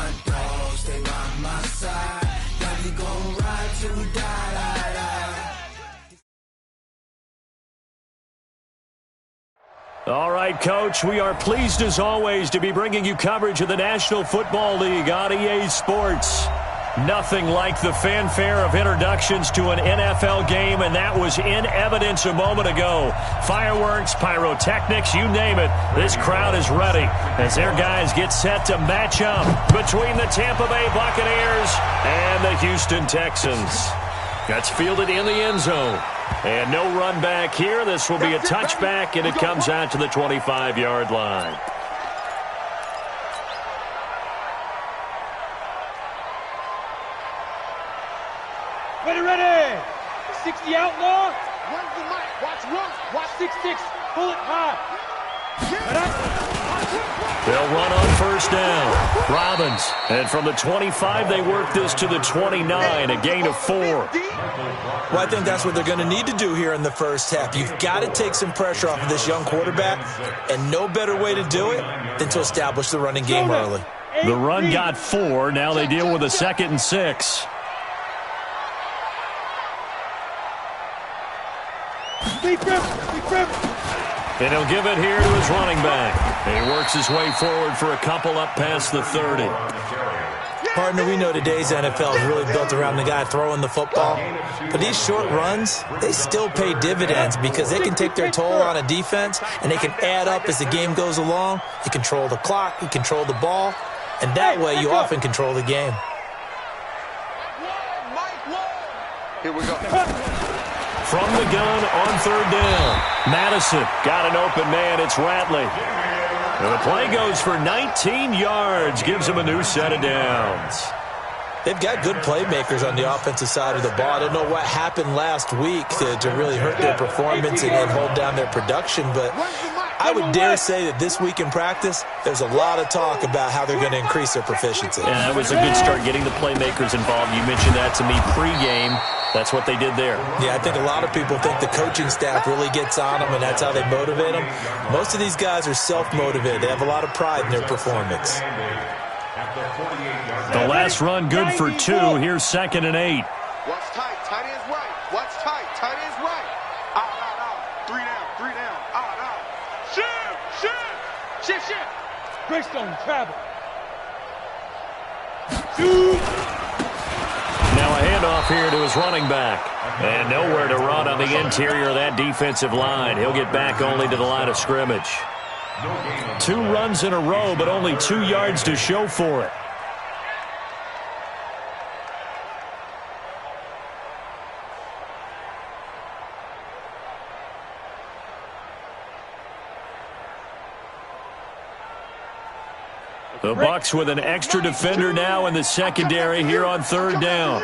front door, stay by my side. Yeah, we gon' ride till we die, die, die. All right, Coach, we are pleased as always to be bringing you coverage of the National Football League on EA Sports. Nothing like the fanfare of introductions to an NFL game, and that was in evidence a moment ago. Fireworks, pyrotechnics, you name it. This crowd is ready as their guys get set to match up between the Tampa Bay Buccaneers and the Houston Texans. That's fielded in the end zone. And no run back here. This will be a touchback, and it comes out to the 25-yard line. Ready. 60 outlaw. Run the mic. Watch run. Watch 6-6. Pull it high. They'll run on first down. Robbins. And from the 25, they work this to the 29, a gain of 4. Well, I think that's what they're going to need to do here in the first half. You've got to take some pressure off of this young quarterback, and no better way to do it than to establish the running game early. The run got 4. Now they deal with a 2nd and 6. And he'll give it here to his running back. And he works his way forward for a couple up past the 30. Partner, we know today's NFL is really built around the guy throwing the football. But these short runs, they still pay dividends because they can take their toll on a defense, and they can add up as the game goes along. You control the clock, you control the ball, and that way you often control the game. Here we go. From the gun on third down. Madison got an open man. It's Ratley. And the play goes for 19 yards. Gives him a new set of downs. They've got good playmakers on the offensive side of the ball. I don't know what happened last week to really hurt their performance and hold down their production, but I would dare say that this week in practice, there's a lot of talk about how they're going to increase their proficiency. Yeah, that was a good start getting the playmakers involved. You mentioned that to me pregame. That's what they did there. Yeah, I think a lot of people think the coaching staff really gets on them, and that's how they motivate them. Most of these guys are self-motivated. They have a lot of pride in their performance. The last run good for 2. Here's 2nd and 8. Watch tight. Tight end's right. Watch tight. Tight end's right. Out. 3 down. Out. Shift. Greystone travel. Now a handoff here to his running back. And nowhere to run on the interior of that defensive line. He'll get back only to the line of scrimmage. 2 runs in a row, but only 2 yards to show for it. The Bucs with an extra defender now in the secondary here on third down.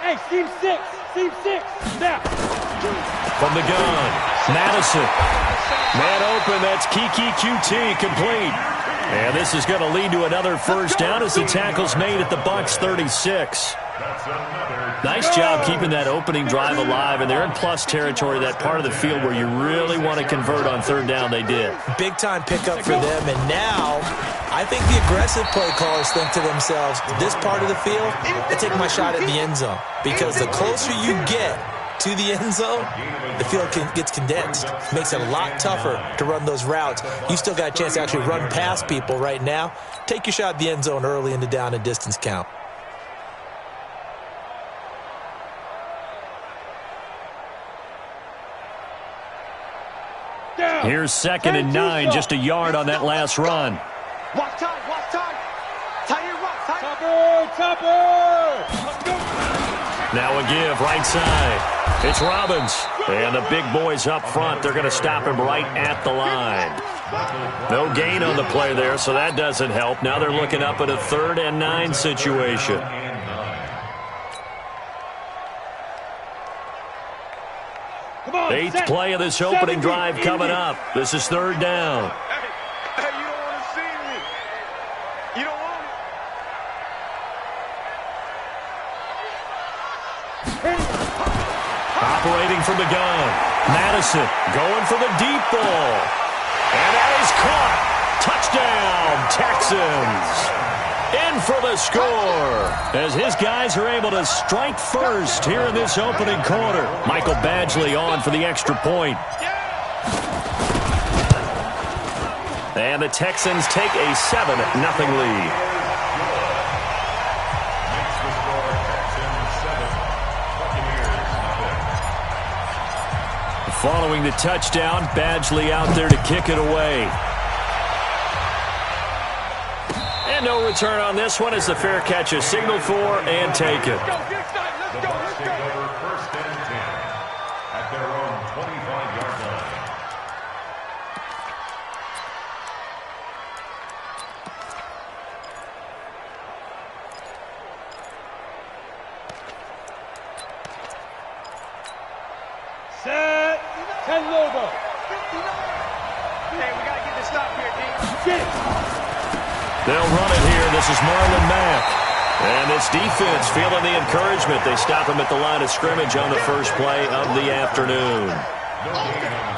Hey, seam 6. Now. From the gun, Madison. Man open, that's Kiki QT complete. And this is going to lead to another first down as the tackle's made at the Bucs 36. Nice job keeping that opening drive alive, and they're in plus territory, that part of the field where you really want to convert on third down. They did. Big-time pickup for them, and now I think the aggressive play callers think to themselves, this part of the field, I take my shot at the end zone, because the closer you get to the end zone, the field gets condensed. Makes it a lot tougher to run those routes. You still got a chance to actually run past people right now. Take your shot at the end zone early in the down and distance count. Here's 2nd and 9, just a yard on that last run. Watch tight. Tight end right. Topper. Now a give, right side. It's Robbins. And the big boys up front, they're going to stop him right at the line. No gain on the play there, so that doesn't help. Now they're looking up at a 3rd and 9 situation. Eighth play of this opening drive coming up. This is third down. Hey, you don't want to see me. You don't want it. Operating from the gun. Madison going for the deep ball. And that is caught. Texans. In for the score, as his guys are able to strike first here in this opening quarter. Michael Badgley on for the extra point. And the Texans take a 7-0 lead. Following the touchdown, Badgley out there to kick it away. And no return on this one as the fair catch is signaled for and taken. The Bucs take over 1st and 10 at their own 25-yard line. Set. 10 Lobo. Hey, we got to get this stop here, D. Get it. They'll run it here. This is Marlon Mack. And this defense feeling the encouragement. They stop him at the line of scrimmage on the first play of the afternoon.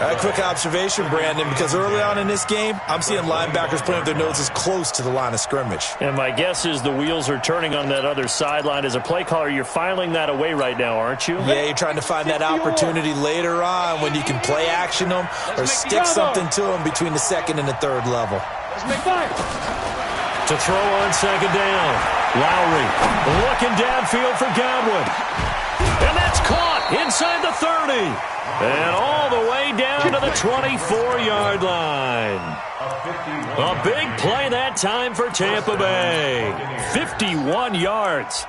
A quick observation, Brandon, because early on in this game, I'm seeing linebackers putting their noses close to the line of scrimmage. And my guess is the wheels are turning on that other sideline. As a play caller, you're filing that away right now, aren't you? Yeah, you're trying to find that opportunity later on when you can play action them or stick something to them between the second and the third level. Let's make fire. To throw on second down. Lowry looking downfield for Godwin. And that's caught inside the 30. And all the way down to the 24-yard line. A big play that time for Tampa Bay. 51 yards.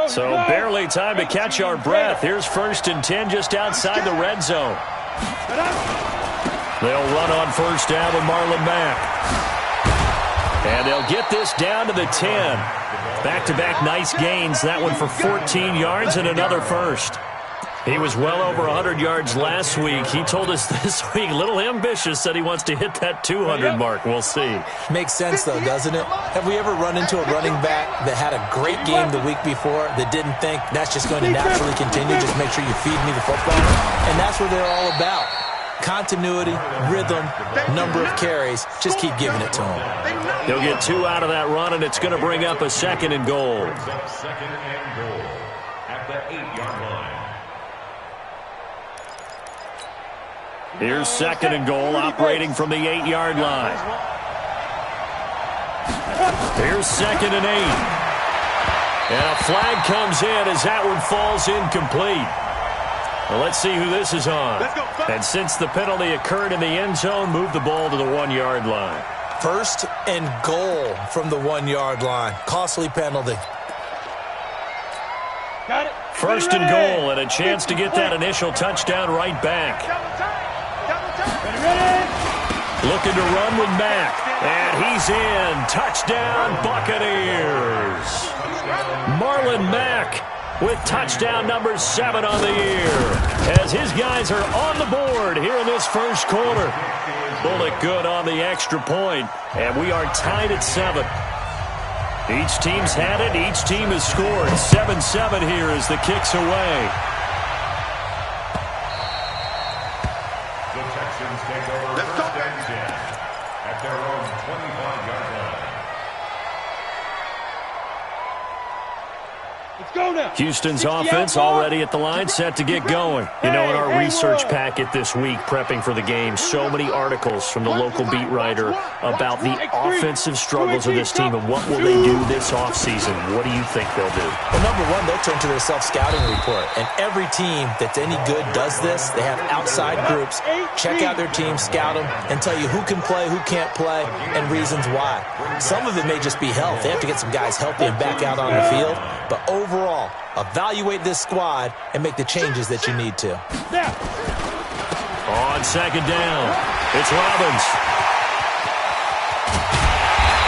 So barely time to catch our breath. Here's 1st and 10 just outside the red zone. They'll run on 1st down with Marlon Mack. And they'll get this down to the 10. Back-to-back nice gains. That one for 14 yards and another first. He was well over 100 yards last week. He told us this week, a little ambitious, said he wants to hit that 200 mark. We'll see. Makes sense, though, doesn't it? Have we ever run into a running back that had a great game the week before that didn't think that's just going to naturally continue? Just make sure you feed me the football. And that's what they're all about. Continuity, rhythm, number of carries. Just keep giving it to him. He'll get 2 out of that run, and it's going to bring up a 2nd and goal. Second and goal at the 8-yard line. Here's 2nd and goal, operating from the 8-yard line. Here's 2nd and 8. And a flag comes in as that one falls incomplete. Well, let's see who this is on. And since the penalty occurred in the end zone, move the ball to the 1-yard line. 1st and goal from the 1-yard line. Costly penalty. Got it. 1st and goal, and a chance to get that initial touchdown right back. Looking to run with Mack. And he's in. Touchdown, Buccaneers. Marlon Mack with touchdown number 7 on the year. As his guys are on the board here in this first quarter. Bullet good on the extra point. And we are tied at 7. Each team's had it. Each team has scored. 7-7 here as the kick's away. The Texans take over 1st and 10 at their own 25-yard line. Let's go now. Houston's offense already at the line, set to get going. You know, in our research packet this week, prepping for the game, so many articles from the local beat writer about the offensive struggles of this team and what will they do this offseason. What do you think they'll do? Well, number one, they'll turn to their self-scouting report. And every team that's any good does this. They have outside groups. Check out their team, scout them, and tell you who can play, who can't play, and reasons why. Some of it may just be health. They have to get some guys healthy and back out on the field. But overall, evaluate this squad and make the changes that you need to. On 2nd down, it's Robbins.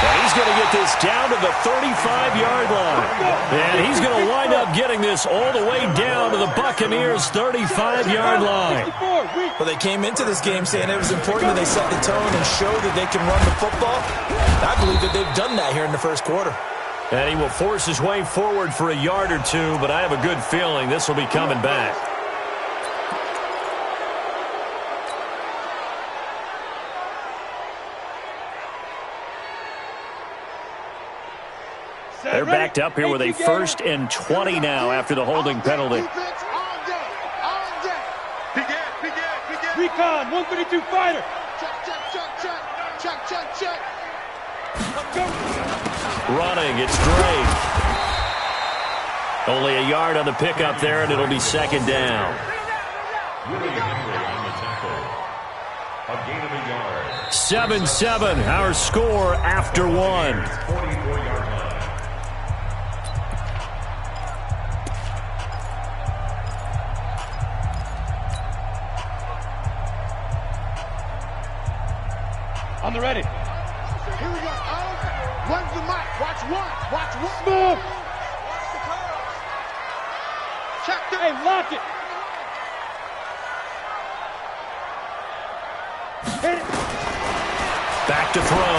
And he's going to get this down to the 35-yard line. And he's going to wind up getting this all the way down to the Buccaneers' 35-yard line. Well, they came into this game saying it was important that they set the tone and show that they can run the football. I believe that they've done that here in the first quarter. And he will force his way forward for a yard or two, but I have a good feeling this will be coming back. They're backed up here with a 1st and 20 now after the holding penalty. Recon, 132 fighter. Check. Running, it's Drake. Only a yard on the pickup there, and it'll be 2nd down. A gain of a yard. 7-7, our score after 1. 44-yard line. On the ready. Here we go. One's the mic. Watch one. Move. Check this. Hey, lock it. Hit it. Back to throw.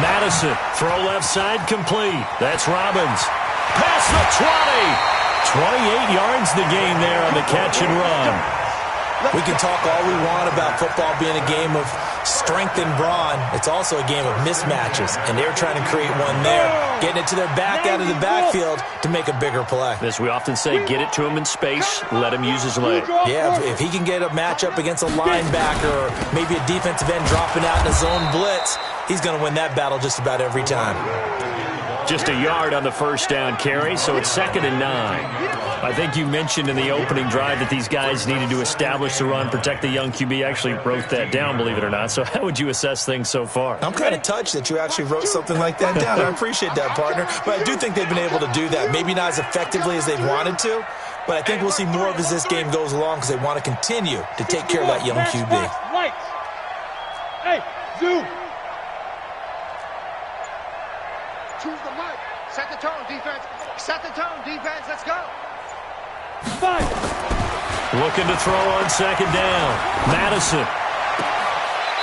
Madison, throw left side complete. That's Robbins. Past the 20. 28 yards the gain there on the catch and run. We can talk all we want about football being a game of strength and brawn. It's also a game of mismatches, and they're trying to create one there, getting it to their back out of the backfield to make a bigger play. As we often say, get it to him in space, let him use his leg. Yeah, if he can get a matchup against a linebacker or maybe a defensive end dropping out in a zone blitz, he's going to win that battle just about every time. Just a yard on the 1st down carry, so it's 2nd and 9. I think you mentioned in the opening drive that these guys needed to establish the run, protect the young QB. Actually wrote that down, believe it or not. So how would you assess things so far? I'm kind of touched that you actually wrote something like that down. I appreciate that, partner. But I do think they've been able to do that. Maybe not as effectively as they've wanted to, but I think we'll see more of as this game goes along because they want to continue to take care of that young QB. Lights. Hey, zoom. Choose the mic. Set the tone, defense. Set the tone, defense. Let's go. 5. Looking to throw on 2nd down. Madison.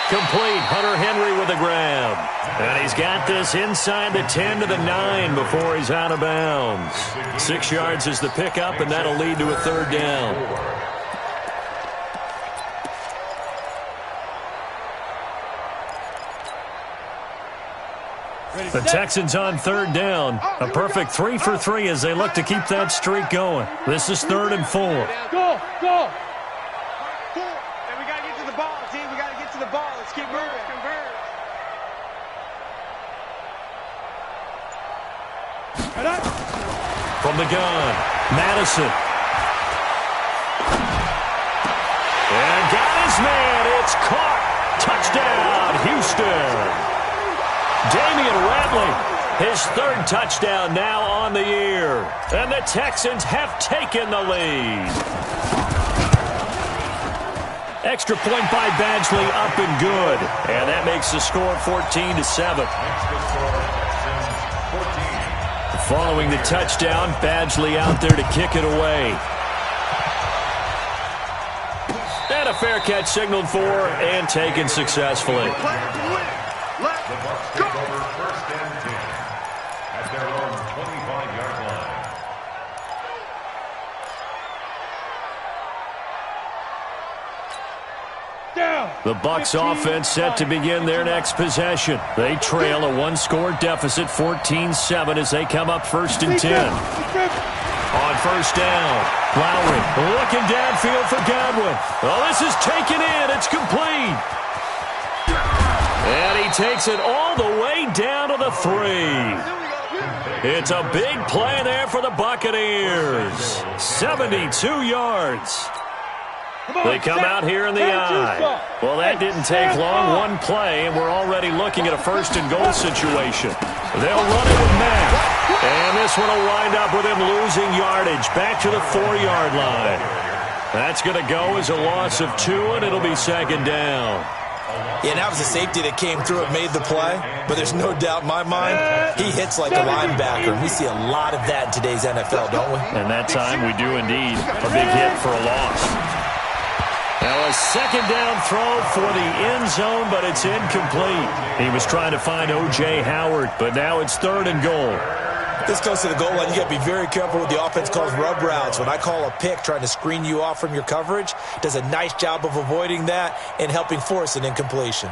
Complete. Hunter Henry with a grab. And he's got this inside the 10 to the 9 before he's out of bounds. 6 yards is the pickup, and that'll lead to a 3rd down. The Texans on 3rd down. A perfect 3 for 3 as they look to keep that streak going. This is 3rd and 4. Go. And we got to get to the ball, team. We got to get to the ball. Let's keep moving. Convert. From the gun, Madison. And got his man. It's caught. Touchdown, Houston. Damian Ratley, his 3rd touchdown now on the year. And the Texans have taken the lead. Extra point by Badgley, up and good. And that makes the score 14-7. Following the touchdown, Badgley out there to kick it away. And a fair catch signaled for and taken successfully. The Bucs take over 1st and 10 at their own 25-yard line. Down. The Bucs offense set to begin their next possession. They trail a 1-score deficit, 14-7, as they come up 1st and 10. On 1st down, Lowry looking downfield for Godwin. Oh, this is taken in. It's complete. And he takes it all the way down to the 3. It's a big play there for the Buccaneers. 72 yards. They come out here in the eye. Well, that didn't take long. One play, and we're already looking at a 1st and goal situation. They'll run it with Matt. And this one will wind up with him losing yardage back to the 4-yard line. That's going to go as a loss of 2, and it'll be 2nd down. Yeah, that was a safety that came through and made the play, but there's no doubt in my mind he hits like a linebacker, and we see a lot of that in today's NFL, don't we? And that time we do indeed. A big hit for a loss. Now a 2nd down throw for the end zone, but it's incomplete. He was trying to find O.J. Howard, but now it's 3rd and goal. This goes to the goal line. You got to be very careful with the offense calls rub routes. When I call a pick trying to screen you off from your coverage, does a nice job of avoiding that and helping force an incompletion.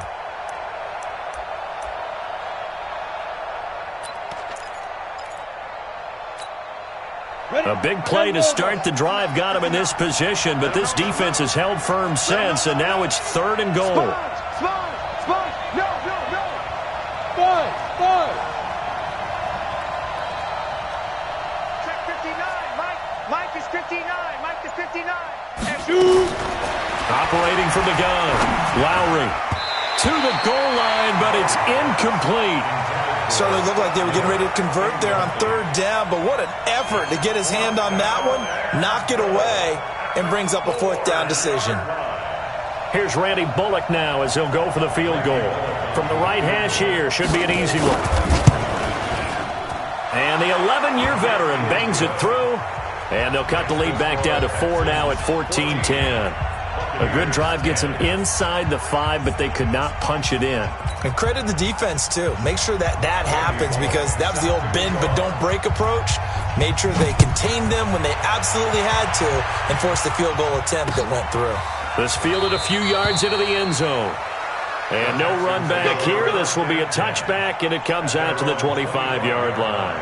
A big play to start the drive got him in this position, but this defense has held firm since, and now it's 3rd and goal. Spine. No. Spine. Check 59. Mike is 59. Mike is 59. And Shoot. Operating from the gun. Lowry to the goal line, but it's incomplete. Certainly looked like they were getting ready to convert there on 3rd down, but what an effort to get his hand on that one, knock it away, and brings up a 4th down decision. Here's Randy Bullock now as he'll go for the field goal. From the right hash here, should be an easy one. And the 11-year veteran bangs it through, and they'll cut the lead back down to 4 now at 14-10. A good drive gets them inside the 5, but they could not punch it in. And credit the defense, too. Make sure that happens, because that was the old bend but don't break approach. Made sure they contained them when they absolutely had to and forced the field goal attempt that went through. This fielded a few yards into the end zone. And no run back here. This will be a touchback, and it comes out to the 25-yard line.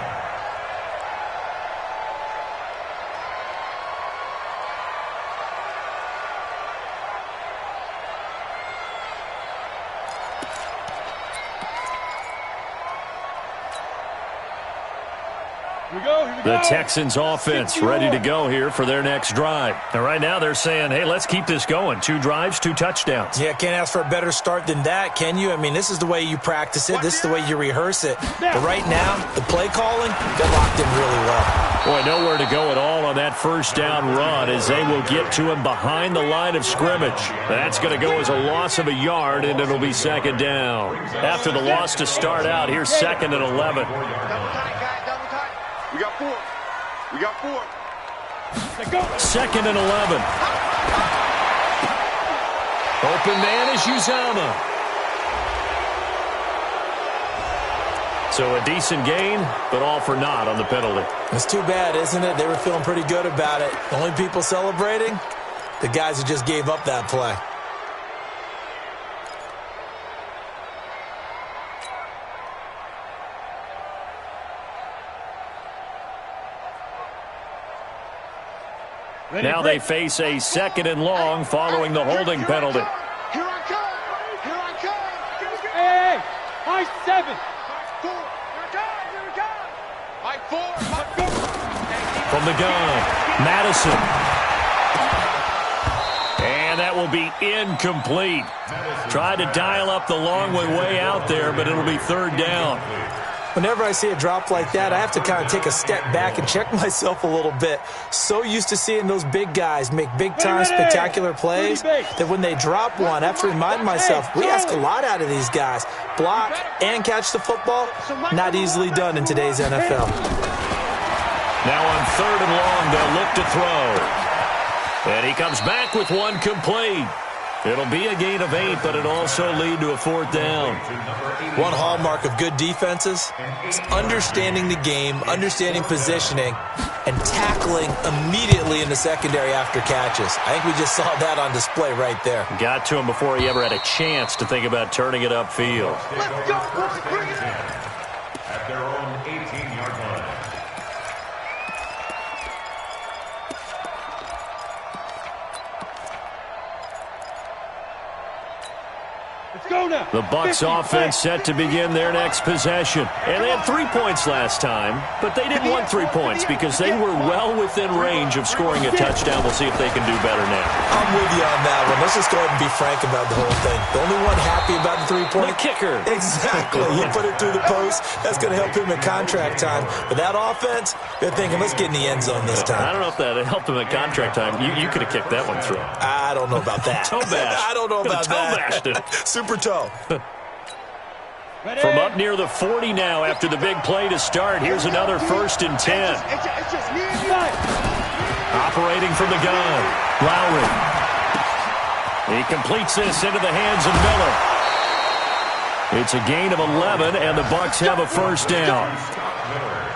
The Texans offense ready to go here for their next drive. And right now they're saying, hey, let's keep this going. 2 drives, 2 touchdowns. Yeah, can't ask for a better start than that, can you? I mean, this is the way you practice it. This is the way you rehearse it. But right now, the play calling, they're locked in really well. Boy, nowhere to go at all on that 1st down run as they will get to him behind the line of scrimmage. That's going to go as a loss of a yard, and it'll be 2nd down. After the loss to start out, here's 2nd and 11. double tight, guys, double tight. We got 4. Let's go. 2nd and 11. Open man is Uzama. So a decent gain, but all for naught on the penalty. It's too bad, isn't it? They were feeling pretty good about it. The only people celebrating, the guys who just gave up that play. Now they face a 2nd and long following the holding penalty. Here I come. Hey, high 7. Mike 4. From the gun, Madison. And that will be incomplete. Tried to dial up the long way out there, but it'll be 3rd down. Whenever I see a drop like that, I have to kind of take a step back and check myself a little bit. So used to seeing those big guys make big-time spectacular plays that when they drop one, I have to remind myself, we ask a lot out of these guys. Block and catch the football, not easily done in today's NFL. Now on 3rd and long, they'll look to throw. And he comes back with one complete. It'll be a gain of 8, but it'll also lead to a 4th down. One hallmark of good defenses is understanding the game, understanding positioning, and tackling immediately in the secondary after catches. I think we just saw that on display right there. Got to him before he ever had a chance to think about turning it upfield. Let's go, boys. Bring it. At their own 18-yard line. Let's go now. The Bucs offense set to begin their next possession. And they had 3 points last time, but they didn't want 3 points because they were well within range of scoring a touchdown. We'll see if they can do better now. I'm with you on that one. Let's just go ahead and be frank about the whole thing. The only one happy about the 3-point. The kicker. Exactly. He put it through the post. That's going to help him in contract time. But that offense, they're thinking, let's get in the end zone this time. I don't know if that helped him at contract time. You could have kicked that one through. I don't know about that. Toe bash. I don't know about Toe that. bashed it. Super toe. From up near the 40 now after the big play to start. Here's another 1st and 10. It's just me and you. Operating from the gun. Lowry. He completes this into the hands of Miller. It's a gain of 11, and the Bucs have a 1st down.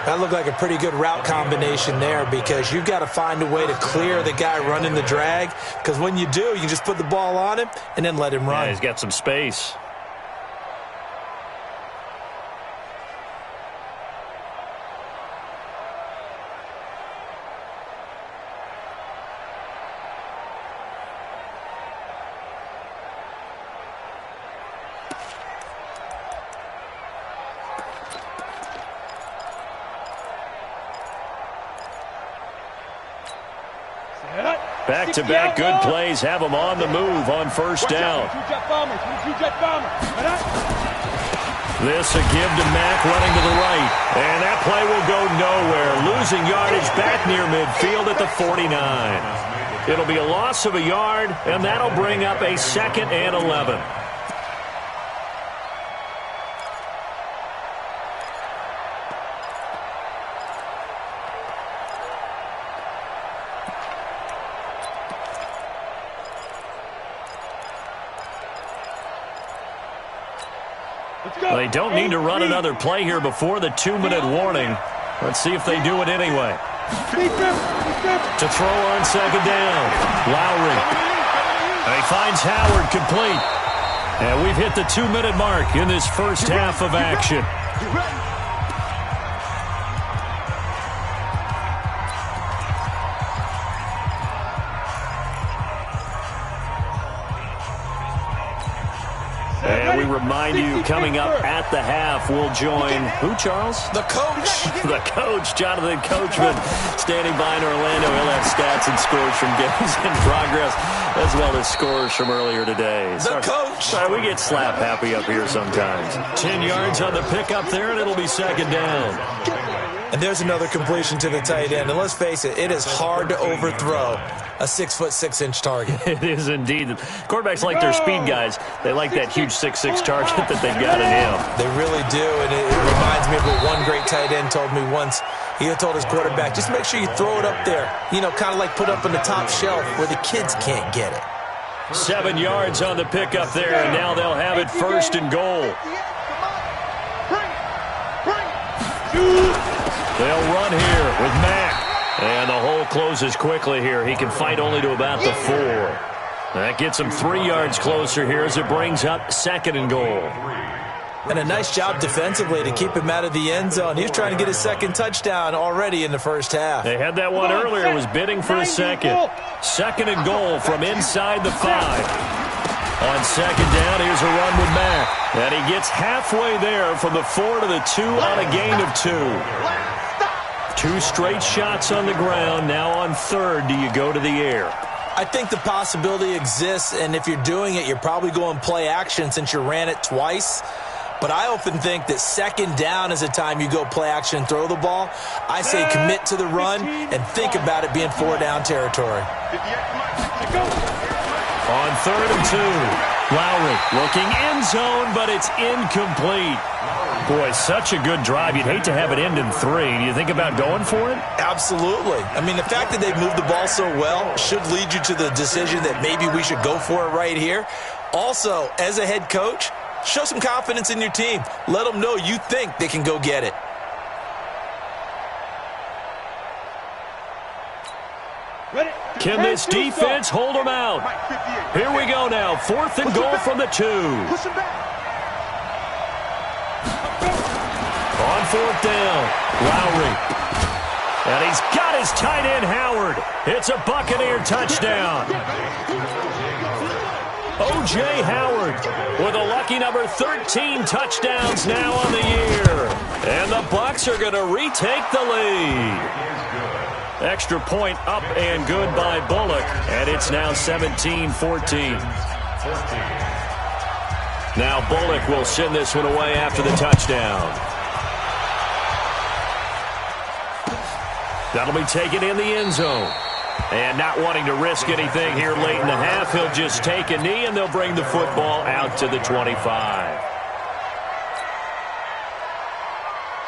That looked like a pretty good route combination there because you've got to find a way to clear the guy running the drag, because when you do, you just put the ball on him and then let him run. Yeah, he's got some space. Back-to-back good plays have him on the move on first down. This a give to Mack running to the right. And that play will go nowhere. Losing yardage back near midfield at the 49. It'll be a loss of a yard, and that'll bring up a 2nd and 11. They don't need to run another play here before the 2-minute warning. Let's see if they do it anyway. To throw on 2nd down. Lowry. And he finds Howard complete. And we've hit the 2-minute mark in this first half of action. And we remind you, coming up at the half, we'll join who, Charles? The coach. The coach, Jonathan Coachman, standing by in Orlando. He'll have stats and scores from games in progress, as well as scores from earlier today. The coach. Sorry, we get slap happy up here sometimes. 10 yards on the pickup there, and it'll be 2nd down. And there's another completion to the tight end. And let's face it, it is hard to overthrow a 6'6" target. It is indeed. Quarterbacks like their speed guys. They like that huge 6'6" target that they've got in him. They really do, and it reminds me of what one great tight end told me once. He had told his quarterback, just make sure you throw it up there, you know, kind of like put up on the top shelf where the kids can't get it. 7 yards on the pickup there, and now they'll have it 1st and goal. They'll run here with Mack. And the hole closes quickly here. He can fight only to about the 4. That gets him 3 yards closer here as it brings up 2nd and goal. And a nice job defensively to keep him out of the end zone. He was trying to get his 2nd touchdown already in the first half. They had that one earlier. Was bidding for a 2nd. 2nd and goal from inside the 5. On 2nd down, here's a run with Mack. And he gets halfway there from the 4 to the 2 on a gain of 2. 2 straight shots on the ground. Now on 3rd, do you go to the air? I think the possibility exists, and if you're doing it, you're probably going play action since you ran it twice. But I often think that 2nd down is a time you go play action and throw the ball. I say commit to the run and think about it being 4 down territory. On 3rd and 2, Lowry looking end zone, but it's incomplete. Boy, such a good drive. You'd hate to have it end in 3. Do you think about going for it? Absolutely. I mean, the fact that they've moved the ball so well should lead you to the decision that maybe we should go for it right here. Also, as a head coach, show some confidence in your team. Let them know you think they can go get it. Can this defense hold them out? Here we go now. 4th and goal from the 2. On 4th down, Lowry. And he's got his tight end, Howard. It's a Buccaneer touchdown. O.J. Howard with a lucky number 13 touchdowns now on the year. And the Bucs are going to retake the lead. Extra point up and good by Bullock. And it's now 17-14. Now Bullock will send this one away after the touchdown. That'll be taken in the end zone. And not wanting to risk anything here late in the half, he'll just take a knee, and they'll bring the football out to the 25.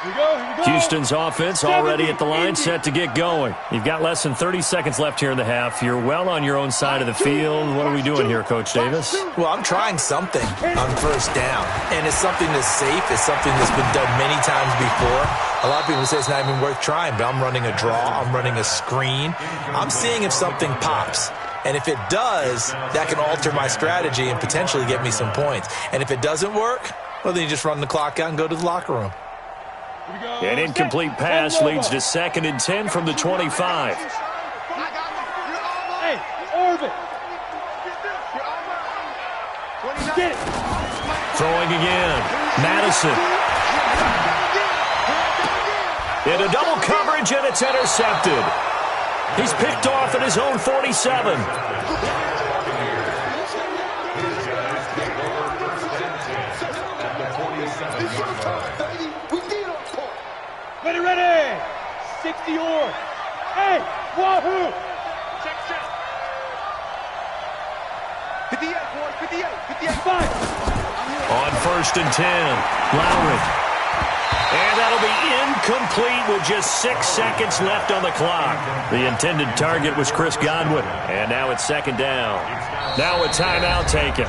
Here we go. Houston's offense already at the line, set to get going. You've got less than 30 seconds left here in the half. You're well on your own side of the field. What are we doing here, Coach Davis? Well, I'm trying something on 1st down, and it's something that's safe. It's something that's been done many times before. A lot of people say it's not even worth trying, but I'm running a draw. I'm running a screen. I'm seeing if something pops. And if it does, that can alter my strategy and potentially get me some points. And if it doesn't work, well, then you just run the clock out and go to the locker room. An incomplete pass leads to 2nd and 10 from the 25. Hey, Orbit. Get it. Throwing again. Madison. Into double coverage, and it's intercepted. He's picked off at his own 47. Ready. 60 or. Hey, wahoo. Check. 58, boys, 58. Fine. On 1st and 10, Lowry. And that'll be incomplete with just 6 seconds left on the clock. The intended target was Chris Godwin. And now it's 2nd down. Now a timeout taken.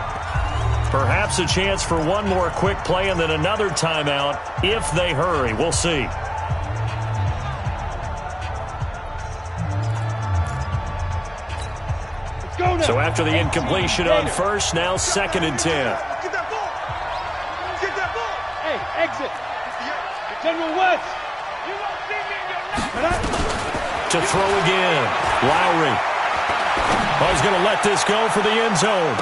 Perhaps a chance for one more quick play and then another timeout if they hurry. We'll see. So after the incompletion on 1st, now 2nd and 10. Get that ball. Hey, exit. General West. You won't see me in your to throw again. Lowry. He's going to let this go for the end zone.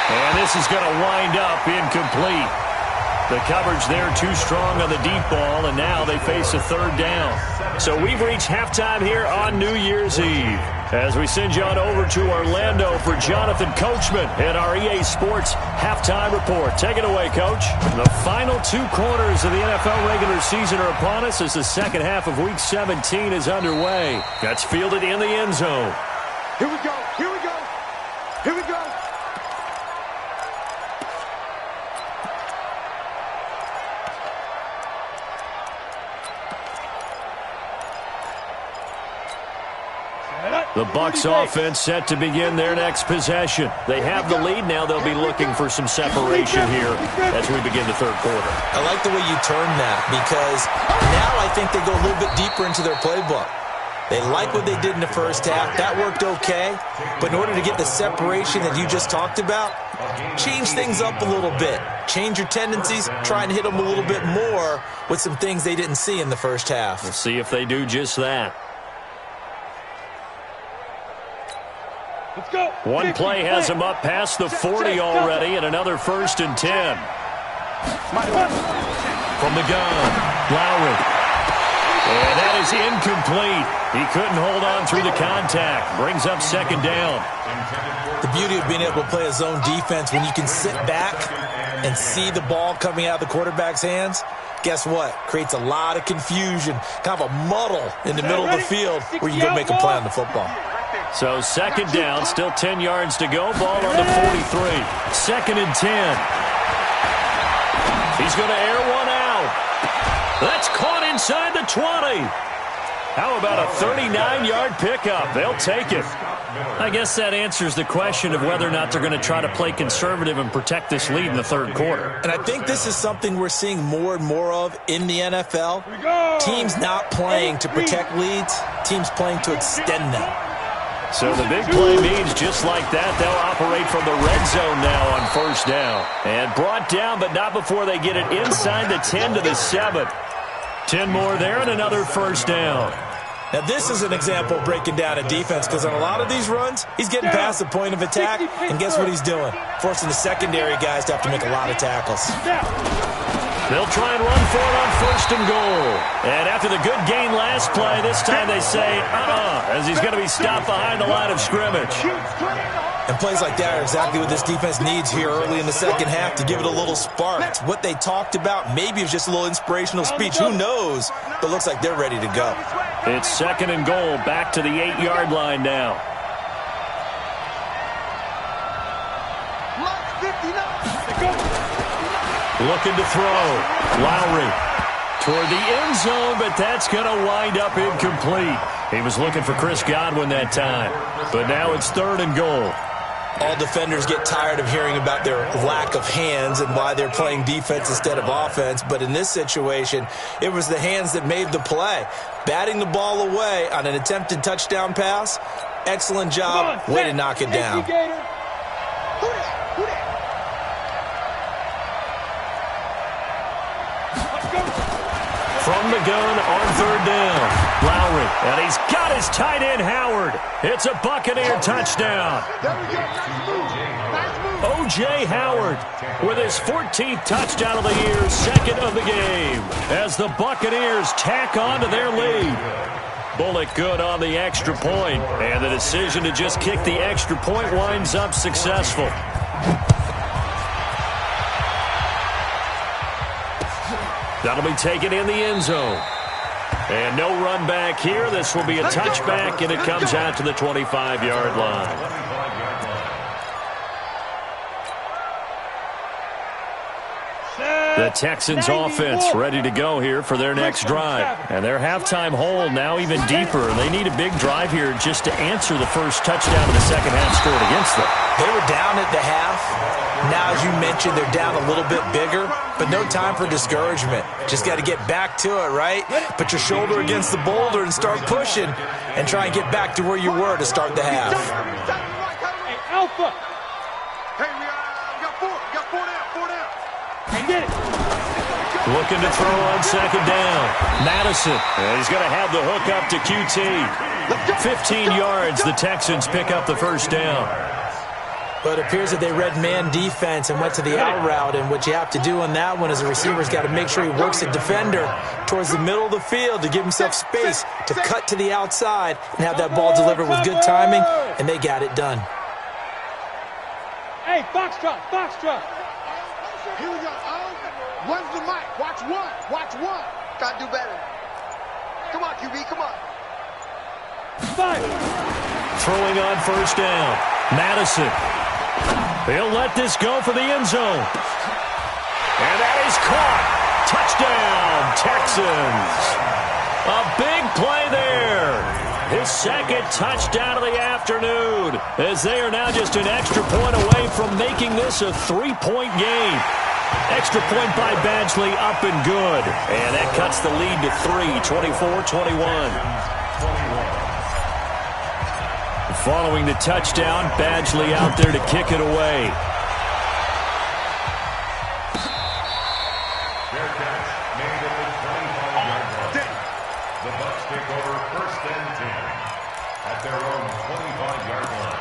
And this is going to wind up incomplete. The coverage there too strong on the deep ball, and now they face a 3rd down. So we've reached halftime here on New Year's Eve. As we send you on over to Orlando for Jonathan Coachman in our EA Sports Halftime Report. Take it away, Coach. The final 2 quarters of the NFL regular season are upon us as the second half of Week 17 is underway. That's fielded in the end zone. Here we go. The Bucs offense set to begin their next possession. They have the lead. Now they'll be looking for some separation here as we begin the 3rd quarter. I like the way you turn that because now I think they go a little bit deeper into their playbook. They like what they did in the first half. That worked okay. But in order to get the separation that you just talked about, change things up a little bit. Change your tendencies. Try and hit them a little bit more with some things they didn't see in the first half. We'll see if they do just that. Let's go. One play has him up past the 40 already, and another 1st and 10. From the gun, Lowry. And that is incomplete. He couldn't hold on through the contact. Brings up 2nd down. The beauty of being able to play a zone defense when you can sit back and see the ball coming out of the quarterback's hands, guess what? Creates a lot of confusion, kind of a muddle in the middle of the field where you can go make a play on the football. So 2nd down, still 10 yards to go. Ball on the 43. 2nd and 10. He's going to air one out. That's caught inside the 20. How about a 39-yard pickup? They'll take it. I guess that answers the question of whether or not they're going to try to play conservative and protect this lead in the 3rd quarter. And I think this is something we're seeing more and more of in the NFL. Teams not playing to protect leads, teams playing to extend them. So the big play means just like that, they'll operate from the red zone now on 1st down. And brought down, but not before they get it inside the 10 to the 7. 10 more there and another 1st down. Now this is an example of breaking down a defense because on a lot of these runs, he's getting past the point of attack, and guess what he's doing? Forcing the secondary guys to have to make a lot of tackles. They'll try and run for it on 1st and goal. And after the good gain last play, this time they say, as he's going to be stopped behind the line of scrimmage. And plays like that are exactly what this defense needs here early in the second half to give it a little spark. It's what they talked about. Maybe it's just a little inspirational speech. Who knows? But it looks like they're ready to go. It's 2nd and goal, back to the 8-yard line now. Looking to throw. Lowry toward the end zone, but that's going to wind up incomplete. He was looking for Chris Godwin that time, but now it's 3rd and goal. All defenders get tired of hearing about their lack of hands and why they're playing defense instead of offense. But in this situation, it was the hands that made the play. Batting the ball away on an attempted touchdown pass, excellent job. Way to knock it down. From the gun on third down, Lowry, and he's got his tight end, Howard. It's a Buccaneer touchdown. O.J. Howard with his 14th touchdown of the year, second of the game, as the Buccaneers tack on to their lead. Bullock good on the extra point, and the decision to just kick the extra point winds up successful. That'll be taken in the end zone. And no run back here. This will be a touchback, and it comes out to the 25-yard line. The Texans offense ready to go here for their next drive. And their halftime hole now even deeper. They need a big drive here just to answer the first touchdown of the second half scored against them. They were down at the half. Now, as you mentioned, they're down a little bit bigger, but no time for discouragement. Just got to get back to it, right? Put your shoulder against the boulder and start pushing and try and get back to where you were to start the half. Hey, Alpha. Hey, we got four down. Hey, get it. Looking to throw on second down. Madison, and he's going to have the hook up to QT. 15 yards, the Texans pick up the first down. But it appears that they read man defense and went to the out route, and what you have to do on that one is the receiver's got to make sure he works the defender towards the middle of the field to give himself space to cut to the outside and have that ball delivered with good timing, and they got it done. Hey, foxtrot. Here we go. One's the mic. Watch one. Gotta do better. Come on, QB, come on. Fire. Throwing on first down. Madison. He'll let this go for the end zone. And that is caught. Touchdown, Texans. A big play there. His second touchdown of the afternoon, as they are now just an extra point away from making this a three-point game. Extra point by Badgley, up and good. And that cuts the lead to 24-21. Following the touchdown, Badgley out there to kick it away. Fair catch made at the 25-yard line. The Bucs take over first and 10 at their own 25-yard line.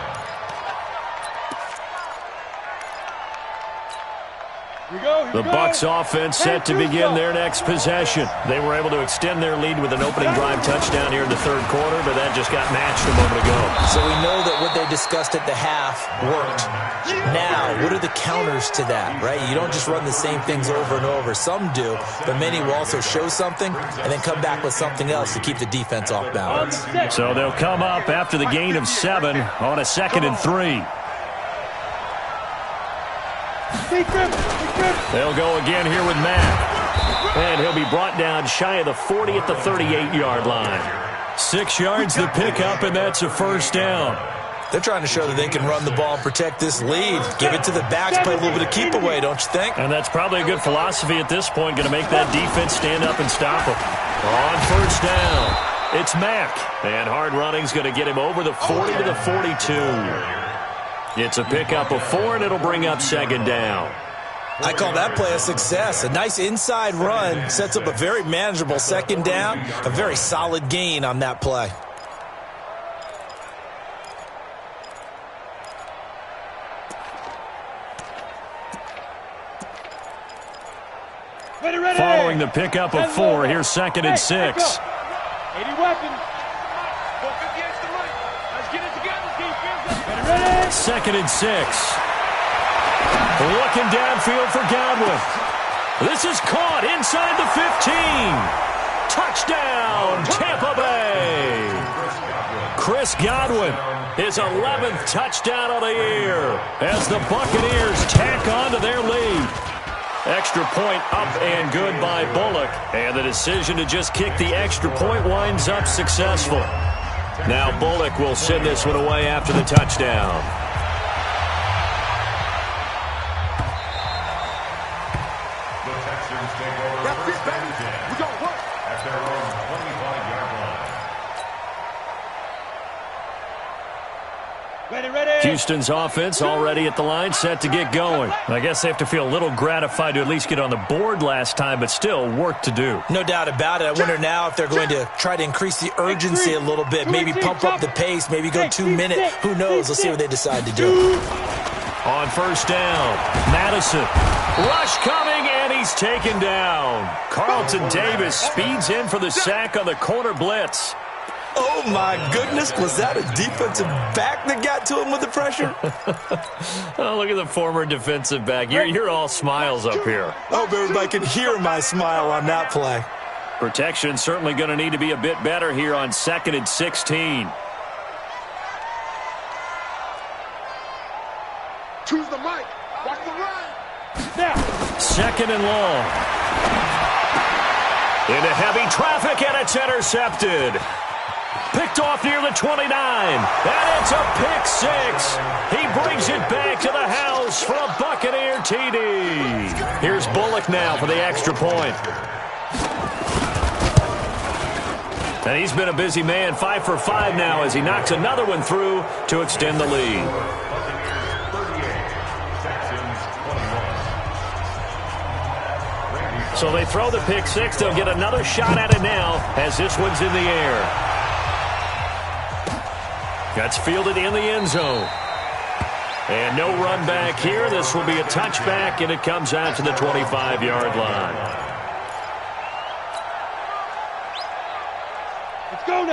The Bucs offense set to begin their next possession. They were able to extend their lead with an opening drive touchdown here in the third quarter, but that just got matched a moment ago. So we know that what they discussed at the half worked. Now, what are the counters to that, right? You don't just run the same things over and over. Some do, but many will also show something and then come back with something else to keep the defense off balance. So they'll come up after the gain of 7 on a 2nd and 3. They'll go again here with Matt. And he'll be brought down shy of the 40 at the 38-yard line. 6 yards to pick up, and that's a first down. They're trying to show that they can run the ball and protect this lead. Give it to the backs, play a little bit of keep away, don't you think? And that's probably a good philosophy at this point, going to make that defense stand up and stop them. On first down, it's Mack. And hard running's going to get him over the 40 to the 42. It's a pickup of 4, and it'll bring up second down. I call that play a success. A nice inside run sets up a very manageable second down, a very solid gain on that play. Following the pickup of 4, here's 2nd and 6. 80 weapons. Let's get it together, defense. Ready? 2nd and 6. Looking downfield for Godwin. This is caught inside the 15. Touchdown, Tampa Bay. Chris Godwin, his 11th touchdown of the year, as the Buccaneers tack on to their lead. Extra point up and good by Bullock, and the decision to just kick the extra point winds up successful. Now Bullock will send this one away after the touchdown. Houston's offense already at the line, set to get going. I guess they have to feel a little gratified to at least get on the board last time, but still work to do. No doubt about it. I wonder now if they're going to try to increase the urgency a little bit, maybe pump up the pace, maybe go 2 minutes. Who knows? Let's see what they decide to do. On first down, Madison. Rush coming, and he's taken down. Carlton Davis speeds in for the sack on the corner blitz. Oh, my goodness. Was that a defensive back that got to him with the pressure? Oh, look at the former defensive back. You're all smiles up here. I hope everybody can hear my smile on that play. Protection certainly going to need to be a bit better here on 2nd and 16. Choose the mic. Watch the run. Now. 2nd and long. Into heavy traffic, and it's intercepted. Picked off near the 29, and it's a pick six. He brings it back to the house for a Buccaneer TD. Here's Bullock now for the extra point. And he's been a busy man, 5 for 5 now as he knocks another one through to extend the lead. So they throw the pick six. They'll get another shot at it now as this one's in the air. That's fielded in the end zone. And no run back here. This will be a touchback, and it comes out to the 25-yard line.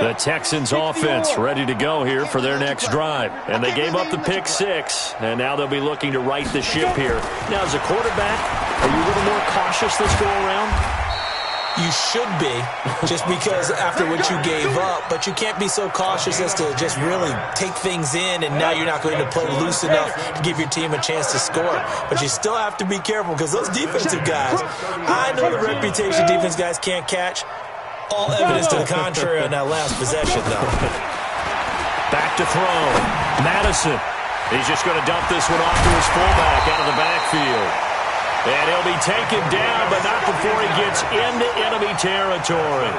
The Texans offense ready to go here for their next drive. And they gave up the pick six, and now they'll be looking to right the ship here. Now, as a quarterback, are you a little more cautious this go around? You should be, just because after what you gave up, but you can't be so cautious as to just really take things in, and now you're not going to play loose enough to give your team a chance to score. But you still have to be careful because those defensive guys, I know the reputation defense guys can't catch. All evidence to the contrary on that last possession, though. Back to throw. Madison. He's just going to dump this one off to his fullback out of the backfield. And he'll be taken down, but not before he gets into enemy territory.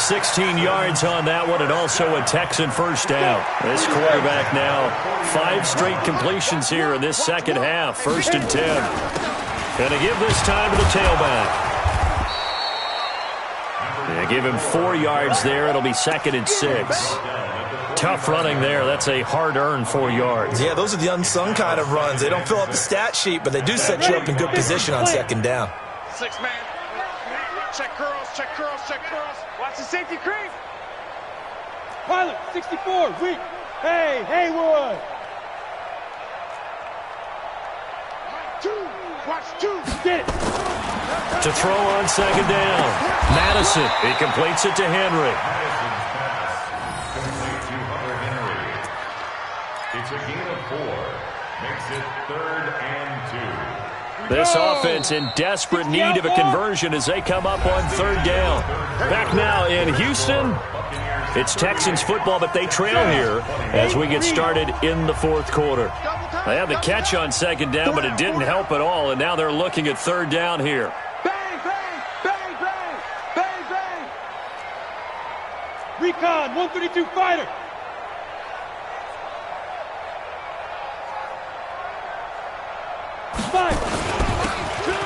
16 yards on that one, and also a Texan first down. This quarterback now, 5 straight completions here in this second half. 1st and 10. And to give this time to the tailback. Yeah, give him 4 yards there. It'll be 2nd and 6. Tough running there. That's a hard-earned 4 yards. Yeah, those are the unsung kind of runs. They don't fill up the stat sheet, but they do set you up in good position on 2nd down. 6 man. Check curls, check curls, check curls. Watch the safety creep. Pilot, 64, weak. Hey, Haywood. 2, watch 2. Get it. To throw on 2nd down. Madison, he completes it to Henry. It's a gain of 4. Makes it 3rd and 2. This offense in desperate need of a conversion as they come up on 3rd down. Back now in Houston, it's Texans football, but they trail here as we get started in the 4th quarter. They had the catch on 2nd down, but it didn't help at all, and now they're looking at 3rd down here. Bang, bang, bang, bang, bang, bang. Recon, 132 fighter.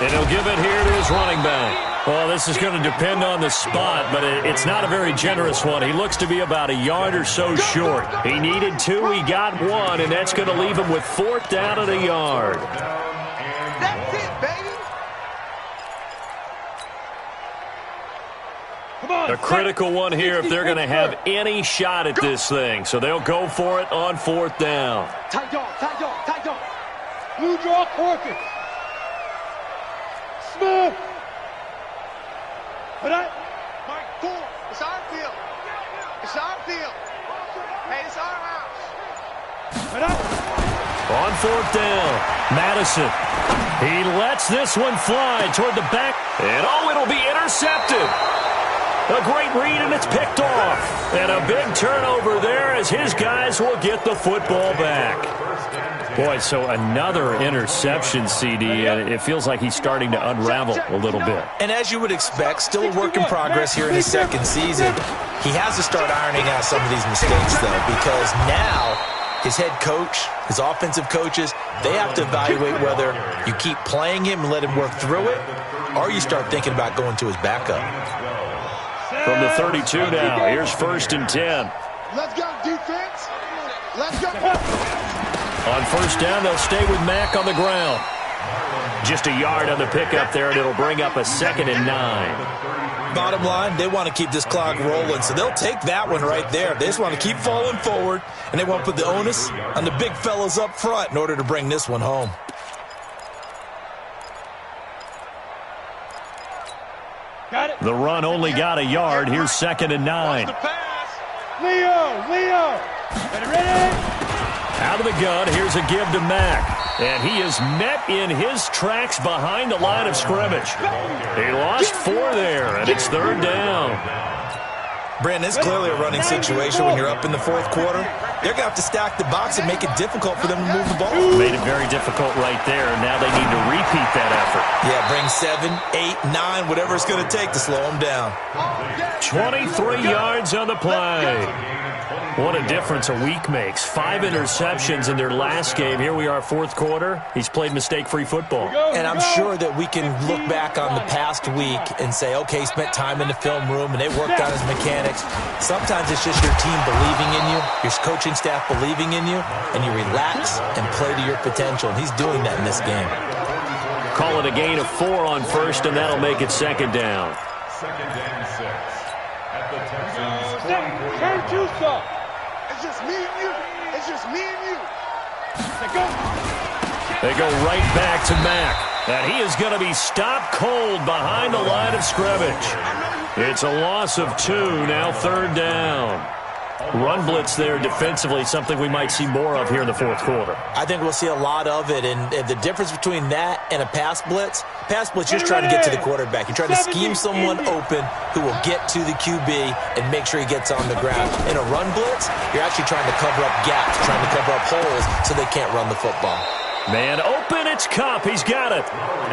And he'll give it here to his running back. Well, this is going to depend on the spot, but it's not a very generous one. He looks to be about a yard or so short. He needed 2, he got 1, and that's going to leave him with 4th down and a yard. That's it, baby. Come on. A critical one here if they're going to have any shot at this thing. So they'll go for it on 4th down. Tight dog, tight dog, tight dog. Blue draw, Corker. Smith. Mike, 4. It's our field. It's our field. Hey, it's our house. On 4th down, Madison. He lets this one fly toward the back. And it'll be intercepted. A great read, and it's picked off. And a big turnover there as his guys will get the football back. Boy, so another interception, CD, and it feels like he's starting to unravel a little bit. And as you would expect, still a work in progress here in his 2nd season. He has to start ironing out some of these mistakes, though, because now his head coach, his offensive coaches, they have to evaluate whether you keep playing him and let him work through it, or you start thinking about going to his backup. From the 32 now, here's 1st and 10. Let's go, defense. Let's go. On 1st down, they'll stay with Mack on the ground. Just a yard on the pickup there, and it'll bring up a 2nd and 9. Bottom line, they want to keep this clock rolling, so they'll take that one right there. They just want to keep falling forward, and they want to put the onus on the big fellas up front in order to bring this one home. Got it. The run only got a yard. Here's 2nd and 9. Leo. Ready? Out of the gun, here's a give to Mack. And he is met in his tracks behind the line of scrimmage. He lost 4 there, and it's 3rd down. Brandon, it's clearly a running situation when you're up in the 4th quarter. They're going to have to stack the box and make it difficult for them to move the ball. Made it very difficult right there, and now they need to repeat that effort. Yeah, bring 7, 8, 9, whatever it's going to take to slow them down. 23 yards on the play. What a difference a week makes. 5 interceptions in their last game. Here we are, 4th quarter. He's played mistake-free football. And I'm sure that we can look back on the past week and say, okay, he spent time in the film room and they worked on his mechanics. Sometimes it's just your team believing in you, your coaching staff believing in you, and you relax and play to your potential. And he's doing that in this game. Call it a gain of 4 on 1st, and that'll make it 2nd down. 2nd and 6. At the Texans' 44-yard Turn line. two, sir. It's just me and you. It's just me and you. Go. They go right back to Mack. And he is going to be stopped cold behind the line of scrimmage. It's a loss of 2, now 3rd down. Run blitz there defensively, something we might see more of here in the 4th quarter. I think we'll see a lot of it, and the difference between that and a pass blitz, you're just trying to get to the quarterback. You're trying to scheme someone open who will get to the QB and make sure he gets on the ground. In a run blitz, you're actually trying to cover up gaps, trying to cover up holes so they can't run the football. Man open, it's Cup. He's got it.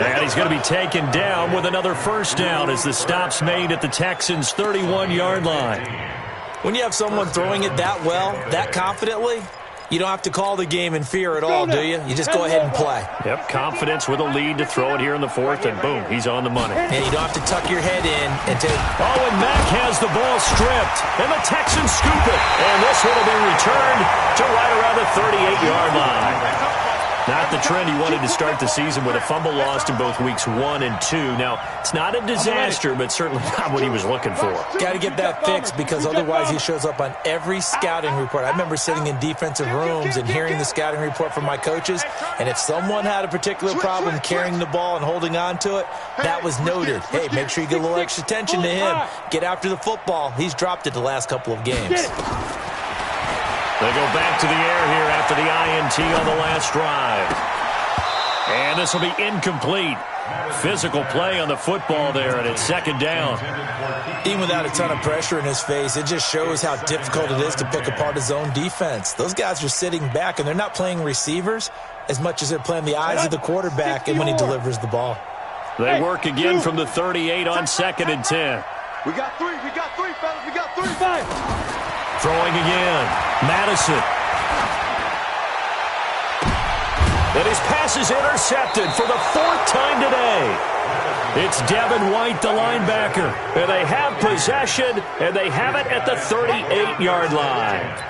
And he's going to be taken down with another 1st down as the stop's made at the Texans' 31-yard line. When you have someone throwing it that well, that confidently, you don't have to call the game in fear at all, do you? You just go ahead and play. Yep, confidence with a lead to throw it here in the 4th, and boom, he's on the money. And you don't have to tuck your head in and take... Oh, and Mack has the ball stripped, and the Texans scoop it. And this one will be returned to right around the 38-yard line. Not the trend he wanted to start the season with a fumble lost in both weeks 1 and 2. Now, it's not a disaster, but certainly not what he was looking for. Got to get that fixed because otherwise he shows up on every scouting report. I remember sitting in defensive rooms and hearing the scouting report from my coaches, and if someone had a particular problem carrying the ball and holding on to it, that was noted. Hey, make sure you get a little extra attention to him. Get after the football. He's dropped it the last couple of games. They go back to the air here after the INT on the last drive. And this will be incomplete. Physical play on the football there, and it's 2nd down. Even without a ton of pressure in his face, it just shows how difficult it is to pick apart his own defense. Those guys are sitting back, and they're not playing receivers as much as they're playing the eyes of the quarterback and when he delivers the ball. They work again from the 38 on 2nd and 10. We got 3, fellas. We got 3. 5. Throwing again. Madison. And his pass is intercepted for the 4th time today. It's Devin White, the linebacker. And they have possession, and they have it at the 38-yard line.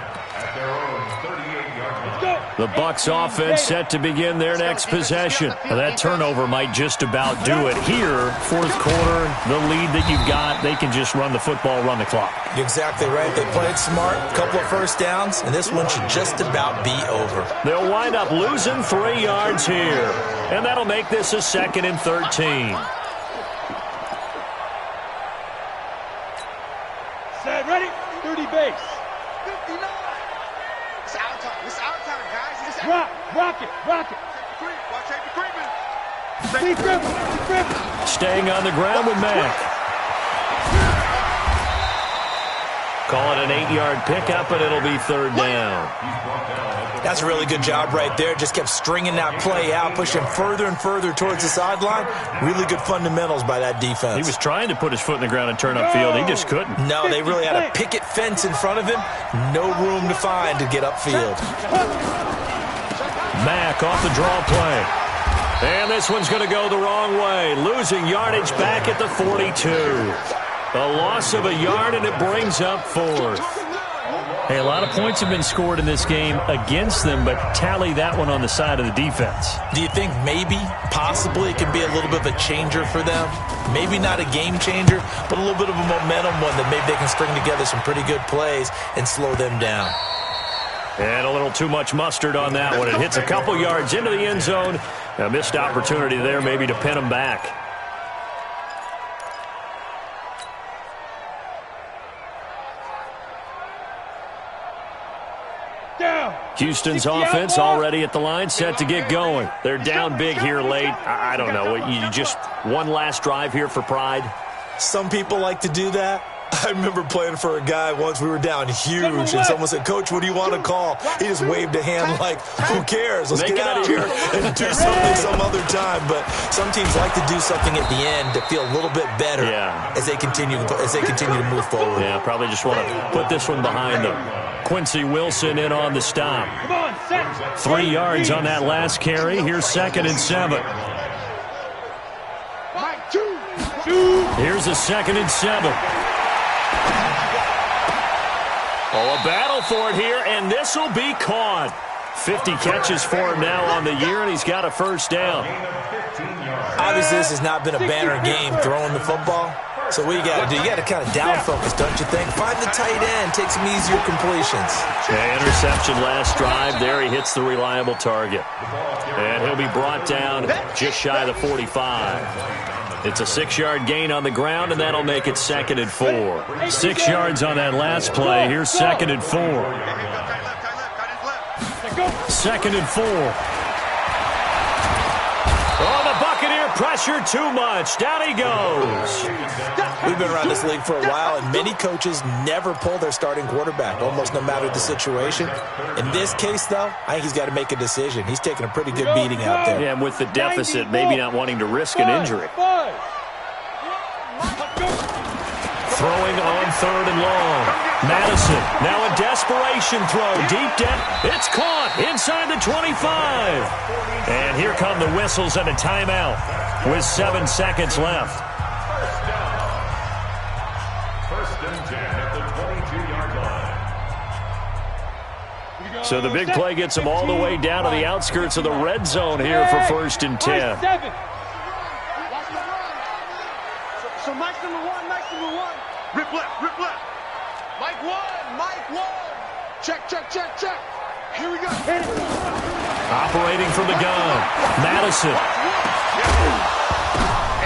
The Bucs offense set to begin their next possession. And that turnover might just about do it. Here, 4th quarter, the lead that you've got, they can just run the football, run the clock. You're exactly right. They played smart, a couple of 1st downs, and this one should just about be over. They'll wind up losing 3 yards here. And that'll make this a 2nd and 13. Set, ready? 30 base. 59. It's our time. It's our time, guys. Rock it. Watch Avery Griffin. Staying on the ground with Mack. Call it an 8-yard pickup, and it'll be third down. That's a really good job right there. Just kept stringing that play out, pushing further and further towards the sideline. Really good fundamentals by that defense. He was trying to put his foot in the ground and turn upfield. He just couldn't. No, they really had a picket fence in front of him. No room to find to get upfield. Mack off the draw play. And this one's going to go the wrong way. Losing yardage back at the 42. A loss of a yard, and it brings up fourth. Hey, a lot of points have been scored in this game against them, but tally that one on the side of the defense. Do you think maybe, possibly, it can be a little bit of a changer for them? Maybe not a game changer, but a little bit of a momentum one that maybe they can string together some pretty good plays and slow them down. And a little too much mustard on that one. It hits a couple yards into the end zone. A missed opportunity there maybe to pin them back. Houston's offense already at the line, set to get going. They're down big here late. I don't know. You just one last drive here for pride? Some people like to do that. I remember playing for a guy once. We were down huge, and someone said, "Coach, what do you want to call?" He just waved a hand like, "Who cares? Let's get out of here and do something some other time." But some teams like to do something at the end to feel a little bit better as they continue to move forward. Yeah, probably just want to put this one behind them. Quincy Wilson in on the stop. 3 yards on that last carry. Here's 2nd and 7. Here's a 2nd and 7. Oh, a battle for it here, and this will be caught. 50 catches for him now on the year, and he's got a first down. Obviously, this has not been a banner game throwing the football. So what you got to do? You got to kind of down focus, don't you think? Find the tight end, take some easier completions. Interception last drive. There he hits the reliable target. And he'll be brought down just shy of the 45. It's a 6-yard gain on the ground, and that'll make it 2nd and 4. 6 yards on that last play. Here's 2nd and 4. 2nd and 4. Oh, the Buccaneer pressure too much. Down he goes. We've been around this league for a while, and many coaches never pull their starting quarterback, almost no matter the situation. In this case, though, I think he's got to make a decision. He's taking a pretty good beating out there. Yeah, and with the deficit, maybe not wanting to risk an injury. Throwing on 3rd and long. Madison, now a desperation throw. Deep depth. It's caught inside the 25. And here come the whistles and a timeout with 7 seconds left. First and 10 at the 22-yard line. So the big play gets them all the way down to the outskirts of the red zone here for 1st and 10. So Mike's number one. Rip left. Mike one. Check. Here we go. Operating from the gun. Madison.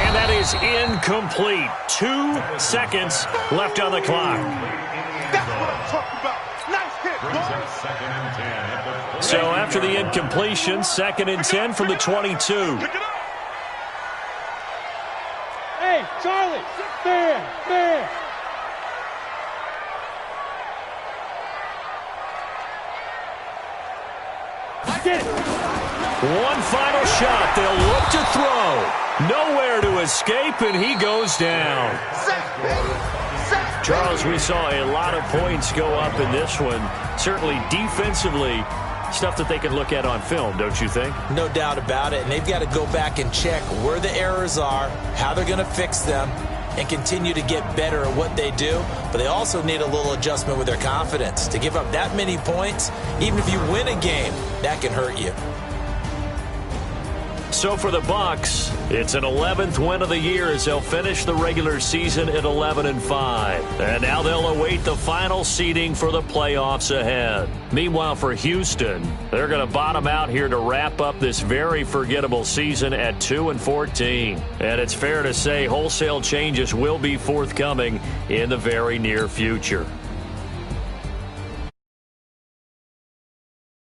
And that is incomplete. 2 seconds left on the clock. That's what I'm talking about. Nice hit, boys. So after the incompletion, 2nd and 10 from the 22. Hey, Charlie, fair. Get it. One final shot. They'll look to throw. Nowhere to escape, and he goes down. Charles, we saw a lot of points go up in this one. Certainly defensively, stuff that they can look at on film, don't you think? No doubt about it, and they've got to go back and check where the errors are, how they're going to fix them, and continue to get better at what they do. But they also need a little adjustment with their confidence. To give up that many points, even if you win a game, that can hurt you. So for the Bucs, it's an 11th win of the year as they'll finish the regular season at 11-5. And now they'll await the final seeding for the playoffs ahead. Meanwhile, for Houston, they're going to bottom out here to wrap up this very forgettable season at 2-14. And it's fair to say wholesale changes will be forthcoming in the very near future.